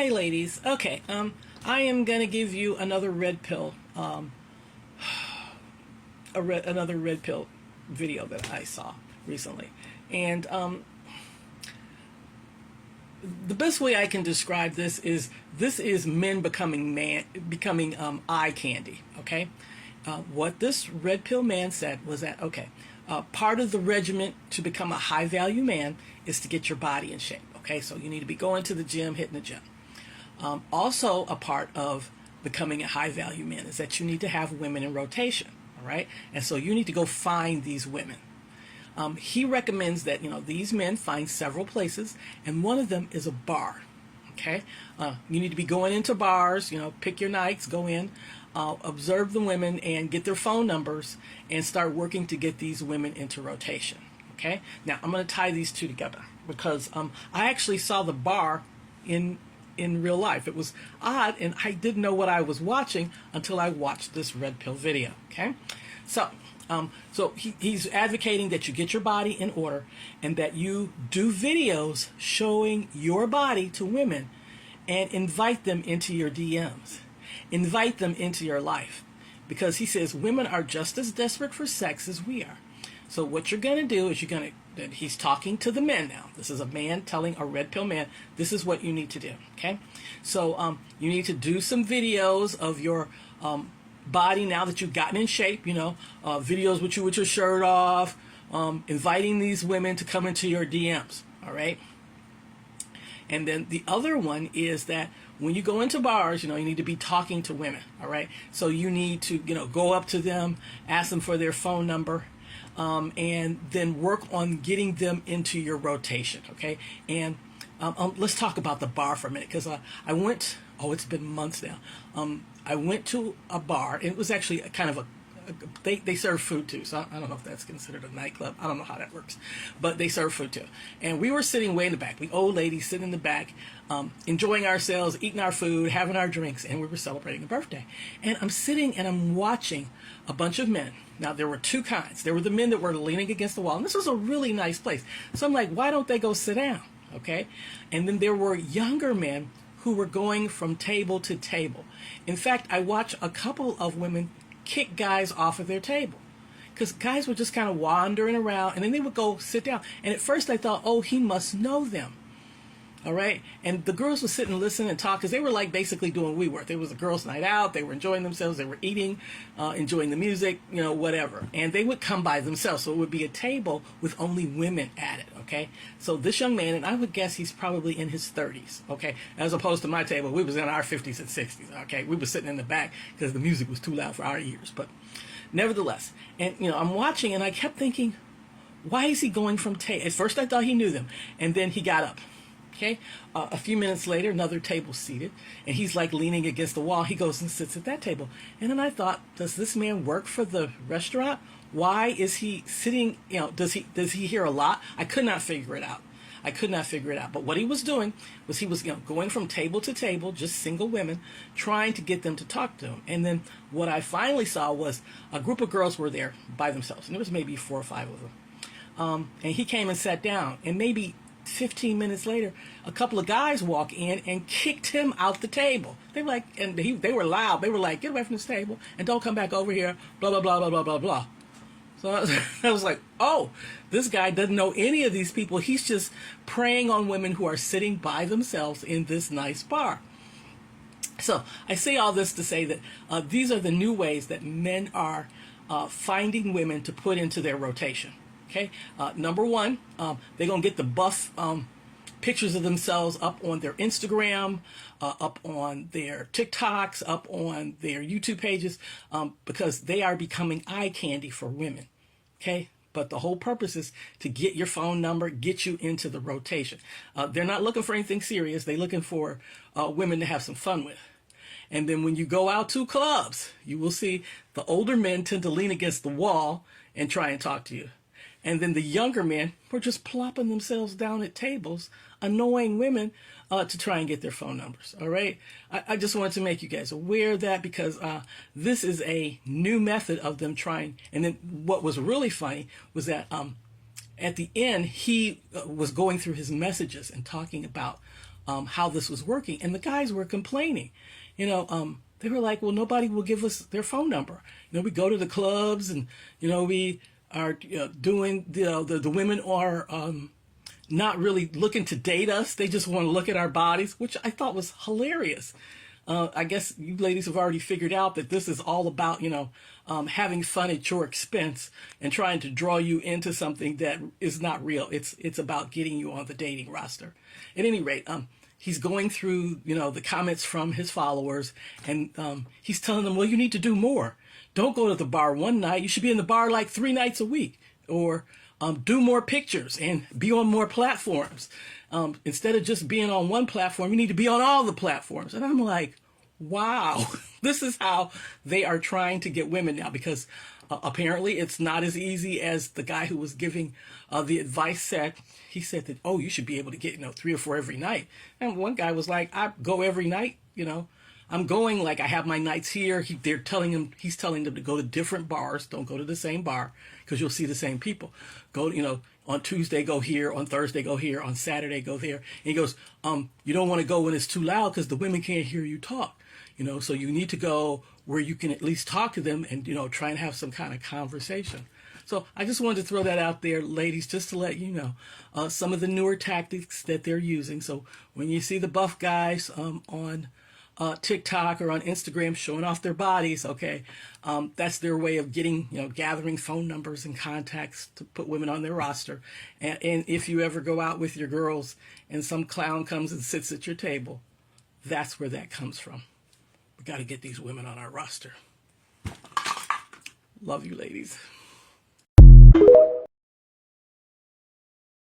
Hi, ladies. Okay, I am gonna give you another red pill, another red pill video that I saw recently, and the best way I can describe this is men becoming eye candy. Okay, what this red pill man said was that part of the regimen to become a high value man is to get your body in shape. Okay, so you need to be going to the gym, hitting the gym. Also, a part of becoming a high value man is that you need to have women in rotation. All right, and so you need to go find these women. He recommends that these men find several places, and one of them is a bar. Okay, you need to be going into bars. Pick your nights, go in, observe the women, and get their phone numbers, and start working to get these women into rotation. Okay, now I'm going to tie these two together because I actually saw the bar in real life. It was odd, and I didn't know what I was watching until I watched this red pill video. Okay, so he's advocating that you get your body in order and that you do videos showing your body to women and invite them into your DMs, invite them into your life, because he says women are just as desperate for sex as we are. So what you're going to do is he's talking to the men now. This is a man telling a red pill man, this is what you need to do. Okay, so you need to do some videos of your body now that you've gotten in shape. Videos with you with your shirt off, inviting these women to come into your DMs. All right. And then the other one is that when you go into bars, you need to be talking to women. All right. So you need to go up to them, ask them for their phone number. And then work on getting them into your rotation, okay? And let's talk about the bar for a minute, because I went, it's been months now. I went to a bar, and it was actually a kind of they serve food too, so I don't know if that's considered a nightclub. I don't know how that works, but they serve food too. And we were sitting way in the back, the old ladies sitting in the back, enjoying ourselves, eating our food, having our drinks, and we were celebrating a birthday. And I'm sitting and I'm watching a bunch of men. Now, there were two kinds. There were the men that were leaning against the wall, and this was a really nice place. So I'm like, why don't they go sit down? Okay? And then there were younger men who were going from table to table. In fact, I watched a couple of women kick guys off of their table, because guys were just kind of wandering around, and then they would go sit down. And at first I thought, he must know them. All right. And the girls would sit and listen and talk, because they were like basically doing what we were. It was a girls' night out. They were enjoying themselves. They were eating, enjoying the music, whatever. And they would come by themselves. So it would be a table with only women at it. Okay. So this young man, and I would guess he's probably in his 30s. Okay. As opposed to my table, we was in our 50s and 60s. Okay. We were sitting in the back because the music was too loud for our ears. But nevertheless, and I'm watching, and I kept thinking, why is he going from table? At first I thought he knew them, and then he got up. Okay, a few minutes later, another table seated, and he's like leaning against the wall. He goes and sits at that table. And then I thought, does this man work for the restaurant? Why is he sitting, does he hear a lot? I could not figure it out. But what he was doing was he was going from table to table, just single women, trying to get them to talk to him. And then what I finally saw was a group of girls were there by themselves, and there was maybe 4 or 5 of them. And he came and sat down, and maybe 15 minutes later, a couple of guys walk in and kicked him out the table. They were like, and they were loud. They were like, get away from this table and don't come back over here, blah, blah, blah, blah, blah, blah, blah. So I was like, this guy doesn't know any of these people. He's just preying on women who are sitting by themselves in this nice bar. So I say all this to say that these are the new ways that men are finding women to put into their rotation. Okay, number one, they're going to get the buff pictures of themselves up on their Instagram, up on their TikToks, up on their YouTube pages, because they are becoming eye candy for women. Okay, but the whole purpose is to get your phone number, get you into the rotation. They're not looking for anything serious. They're looking for women to have some fun with. And then when you go out to clubs, you will see the older men tend to lean against the wall and try and talk to you. And then the younger men were just plopping themselves down at tables, annoying women to try and get their phone numbers. All right. I just wanted to make you guys aware of that, because this is a new method of them trying. And then what was really funny was that at the end, he was going through his messages and talking about how this was working, and the guys were complaining. They were like, well, nobody will give us their phone number. We go to the clubs, and we are doing the women are not really looking to date us. They just want to look at our bodies, which I thought was hilarious. I guess you ladies have already figured out that this is all about, having fun at your expense and trying to draw you into something that is not real. It's about getting you on the dating roster. At any rate, he's going through, the comments from his followers, and he's telling them, well, you need to do more. Don't go to the bar one night. You should be in the bar like 3 nights a week, or do more pictures and be on more platforms. Instead of just being on one platform, you need to be on all the platforms. And I'm like, wow, this is how they are trying to get women now, because apparently it's not as easy as the guy who was giving the advice said. He said that, oh, you should be able to get, 3 or 4 every night. And one guy was like, I go every night, I'm going, like, I have my nights here. He's telling them to go to different bars. Don't go to the same bar, because you'll see the same people. Go, on Tuesday, go here. On Thursday, go here. On Saturday, go there. And he goes, you don't want to go when it's too loud, because the women can't hear you talk. So you need to go where you can at least talk to them and, try and have some kind of conversation. So I just wanted to throw that out there, ladies, just to let you know some of the newer tactics that they're using. So when you see the buff guys on TikTok or on Instagram showing off their bodies, okay, that's their way of getting, gathering phone numbers and contacts to put women on their roster. And if you ever go out with your girls and some clown comes and sits at your table, that's where that comes from. We got to get these women on our roster. Love you, ladies.